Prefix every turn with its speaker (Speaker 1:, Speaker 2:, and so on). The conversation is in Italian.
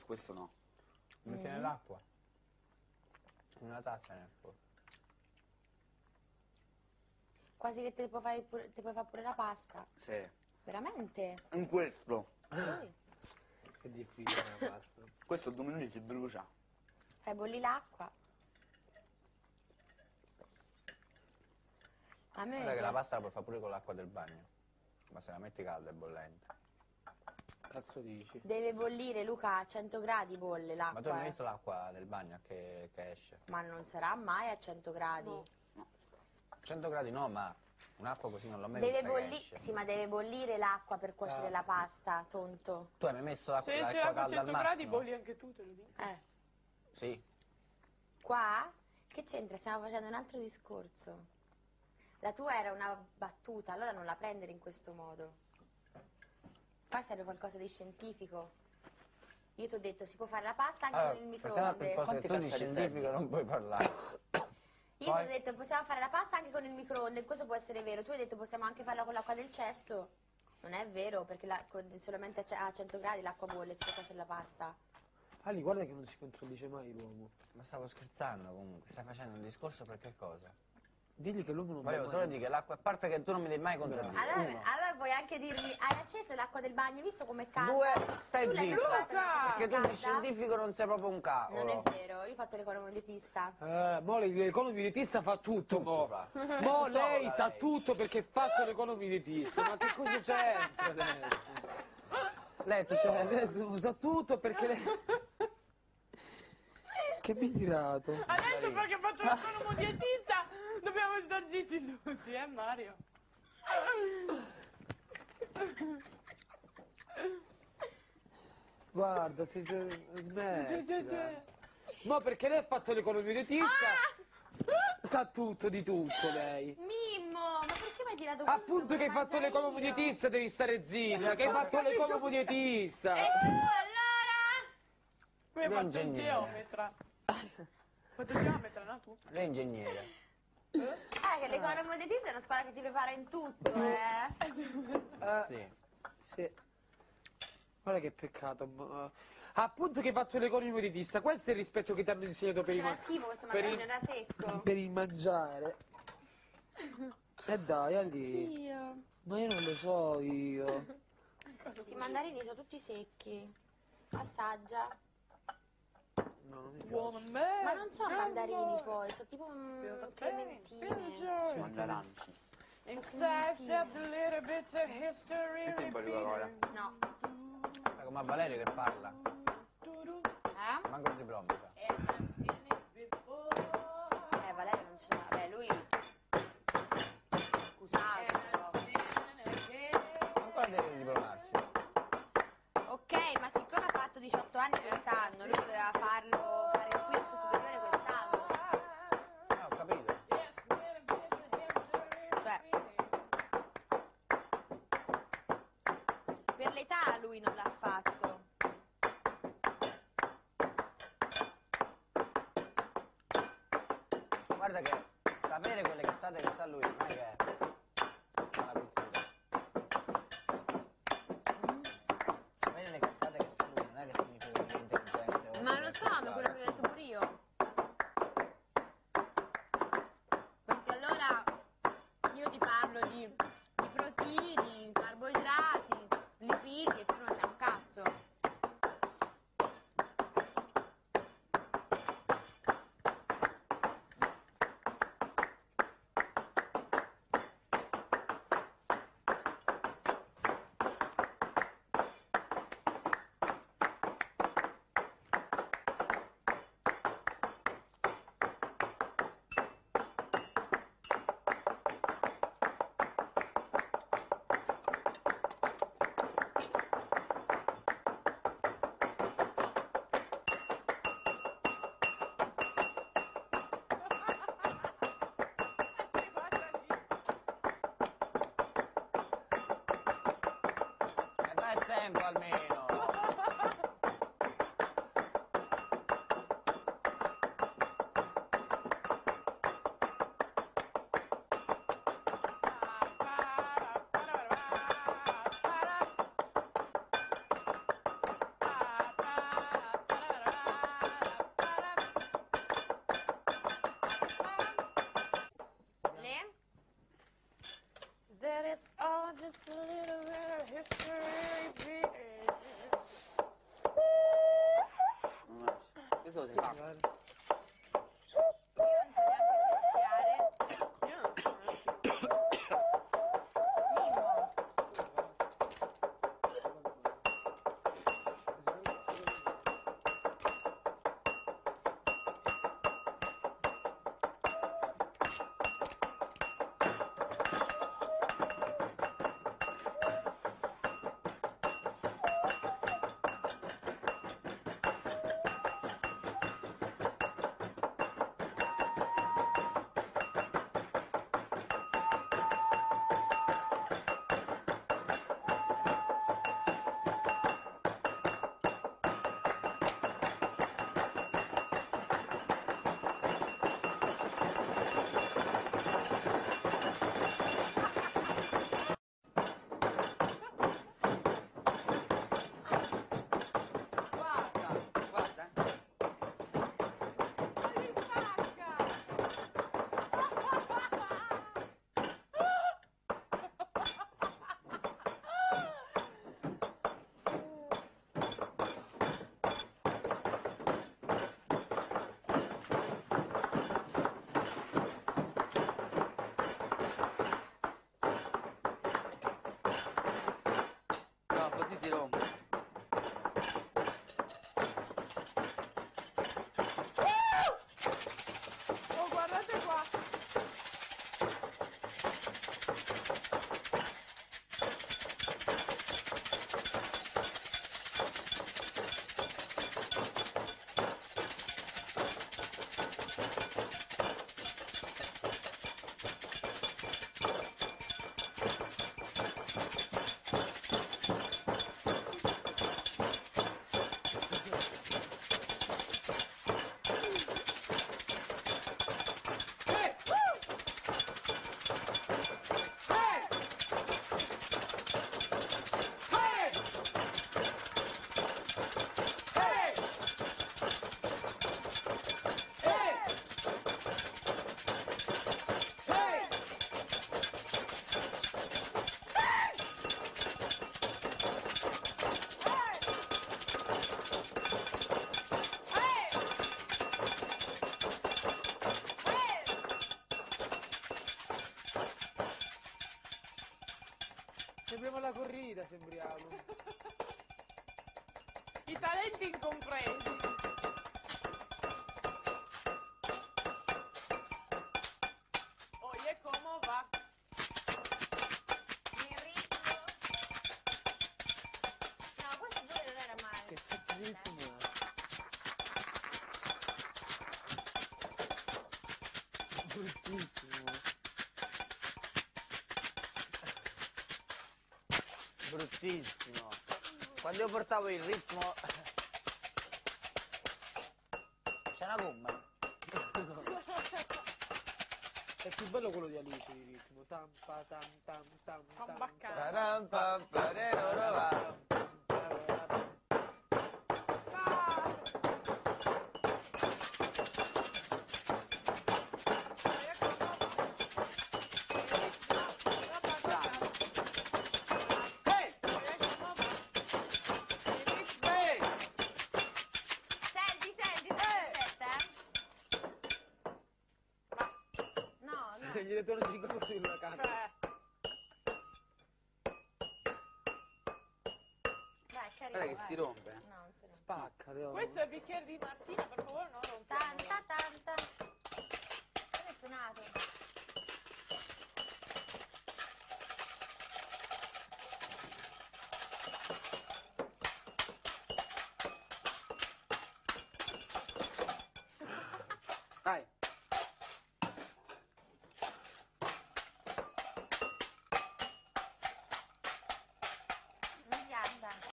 Speaker 1: Questo no.
Speaker 2: Metti nell'acqua. Una tazza nel forno.
Speaker 3: Quasi che te puoi fare pure la pasta.
Speaker 1: Sì.
Speaker 3: Veramente?
Speaker 1: In questo.
Speaker 3: Sì.
Speaker 4: È difficile la pasta.
Speaker 1: Questo 2 minuti si brucia.
Speaker 3: Fai bollire l'acqua. A me
Speaker 2: Guarda che la pasta la puoi fare pure con l'acqua del bagno. Ma se la metti calda è bollente.
Speaker 4: Cazzo dici?
Speaker 3: deve bollire, Luca, a 100 gradi bolle l'acqua.
Speaker 2: Ma tu hai mai visto l'acqua del bagno che esce?
Speaker 3: Ma non sarà mai a 100 gradi.
Speaker 1: No.
Speaker 2: 100 gradi no, ma un'acqua così non l'ho mai
Speaker 3: Deve
Speaker 2: vista che
Speaker 3: bollire,
Speaker 2: esce.
Speaker 3: sì, ma deve bollire l'acqua per cuocere la pasta, tonto.
Speaker 2: Tu hai mai messo l'acqua
Speaker 5: Se c'è
Speaker 2: calda
Speaker 5: l'acqua a
Speaker 2: al
Speaker 5: 100 gradi
Speaker 2: massimo?
Speaker 5: bolli anche tu, te lo dico.
Speaker 2: Sì.
Speaker 3: Qua? Che c'entra? Stiamo facendo un altro discorso. La tua era una battuta, allora non la prendere in questo modo. Qua serve qualcosa di scientifico. Io ti ho detto, si può fare la pasta anche con il
Speaker 2: partiamo dal
Speaker 3: microonde.
Speaker 2: presupposto che tu di
Speaker 1: Quante cazzo
Speaker 2: scientifico
Speaker 1: servi?
Speaker 2: non puoi parlare.
Speaker 3: Io ti ho detto, possiamo fare la pasta anche con il microonde, questo può essere vero. Tu hai detto, possiamo anche farla con l'acqua del cesso. Non è vero, perché solamente a 100 gradi l'acqua bolle se cuoce la pasta.
Speaker 4: Ali, guarda che non si contraddice mai l'uomo.
Speaker 2: Ma stavo scherzando comunque, stai facendo un discorso per che cosa?
Speaker 4: Digli che l'uomo non
Speaker 2: Volevo
Speaker 4: va
Speaker 2: solo
Speaker 4: mai.
Speaker 2: dire che l'acqua, a parte che tu non mi devi mai contraddire.
Speaker 3: Allora puoi anche dirmi, hai acceso l'acqua del bagno, hai visto com'è calda?
Speaker 2: Due, stai
Speaker 3: Tu l'hai
Speaker 2: zitto.
Speaker 3: provata
Speaker 2: Perché tu
Speaker 3: calda?
Speaker 2: di scientifico non sei proprio un cavolo.
Speaker 3: Non è vero, io ho fatto l'economo dietista.
Speaker 4: Mo l'economy dietista fa tutto, mo.
Speaker 2: fa.
Speaker 4: Mo lei
Speaker 2: Tuttora
Speaker 4: sa
Speaker 2: lei.
Speaker 4: tutto perché ha fatto l'economy dietista. Ma che cosa c'entra adesso?
Speaker 2: Lei tu
Speaker 4: Cioè, adesso sa tutto perché lei... Che tirato.
Speaker 5: Adesso perché ho fatto l'autonomo dietista dobbiamo star zitti tutti, Mario?
Speaker 4: Guarda, smettila. Ma perché lei ha fatto l'economia dietista? Sa tutto di tutto lei.
Speaker 3: Mimmo, ma perché mi hai tirato questo?
Speaker 4: Appunto che hai fatto l'economia dietista devi stare zitta, che hai fatto l'economia dietista.
Speaker 3: E tu allora?
Speaker 5: Qui hai
Speaker 2: Lui è
Speaker 5: fatto il
Speaker 2: ingegnere.
Speaker 5: geometra. Hai fatto il geometra, no tu?
Speaker 2: Lei è ingegnere.
Speaker 3: Che l'economo dietista è una scuola che ti prepara in tutto,
Speaker 2: Sì.
Speaker 4: Sì. Guarda che peccato. Appunto che hai fatto l'economia dietista, questo è il rispetto che ti hanno insegnato per
Speaker 3: Faceva schifo questo
Speaker 4: per
Speaker 3: magazzino, era secco.
Speaker 4: per il mangiare. E dai, Ali.
Speaker 3: Io.
Speaker 4: Ma io non lo so io.
Speaker 3: Questi mandarini sono tutti secchi. Assaggia.
Speaker 4: No, non mi piace.
Speaker 5: Buon me.
Speaker 3: Ma non sono mandarini poi, sono tipo clementine.
Speaker 1: Sono gli aranci.
Speaker 5: Inside a little bit of history
Speaker 1: Metti in barriera.
Speaker 3: No.
Speaker 2: Ma come a Valerio che parla. Manco il diploma. Sa.
Speaker 3: Valerio non ce l'ha. Beh, lui... Scusate, però.
Speaker 2: Ancora deve diplomarsi.
Speaker 3: Ok, ma siccome ha fatto 18 anni quest'anno, lui doveva fare il quinto superiore quest'anno.
Speaker 2: Ho capito.
Speaker 3: Cioè, per l'età lui non l'ha fatto.
Speaker 2: Guarda che sapere quelle cazzate che sa lui non è che è una cultura. Sapere le cazzate che sa lui non è che significa che è intelligente o
Speaker 3: Ma
Speaker 2: che
Speaker 3: lo
Speaker 2: è
Speaker 3: so, ma
Speaker 2: culturale.
Speaker 3: quello che ho detto pure io. Perché allora io ti parlo di proteine, carboidrati, lipidi e tu non sai un cazzo.
Speaker 2: E dai tempo almeno.
Speaker 4: cose.
Speaker 3: Io non so neanche fischiare.
Speaker 5: Io non so neanche.
Speaker 3: Mimmo.
Speaker 2: Guarda, guarda.
Speaker 5: Ma li spacca!
Speaker 1: No, così si rompe.
Speaker 5: Oh, guardate qua!
Speaker 4: Sembriamo la corrida, sembriamo.
Speaker 5: I talenti incompresi. Oye, ¿cómo va?
Speaker 3: Il ritmo. No, questo dove non era male.
Speaker 4: Che cazzo di ritmo è? Bruttissimo.
Speaker 2: Bruttissimo. Quando io portavo il ritmo... C'è una gomma.
Speaker 4: È più bello quello di Alice il ritmo. Tam pa tam tam tam
Speaker 5: Con
Speaker 4: tam.
Speaker 5: Baccano.
Speaker 2: Param, pam, parerorova.
Speaker 3: Senti, senti, aspetta. No, no.
Speaker 4: Se gli ritorno 5 minuti in una casa.
Speaker 3: Vai, carino.
Speaker 1: Guarda che
Speaker 3: vai.
Speaker 1: si rompe.
Speaker 3: No, non si rompe.
Speaker 4: Spacca, Leo.
Speaker 5: Questo è il bicchiere di Martina, per favore non rompiamolo.
Speaker 3: Tanta, tanta. Come è suonato?
Speaker 1: Dai.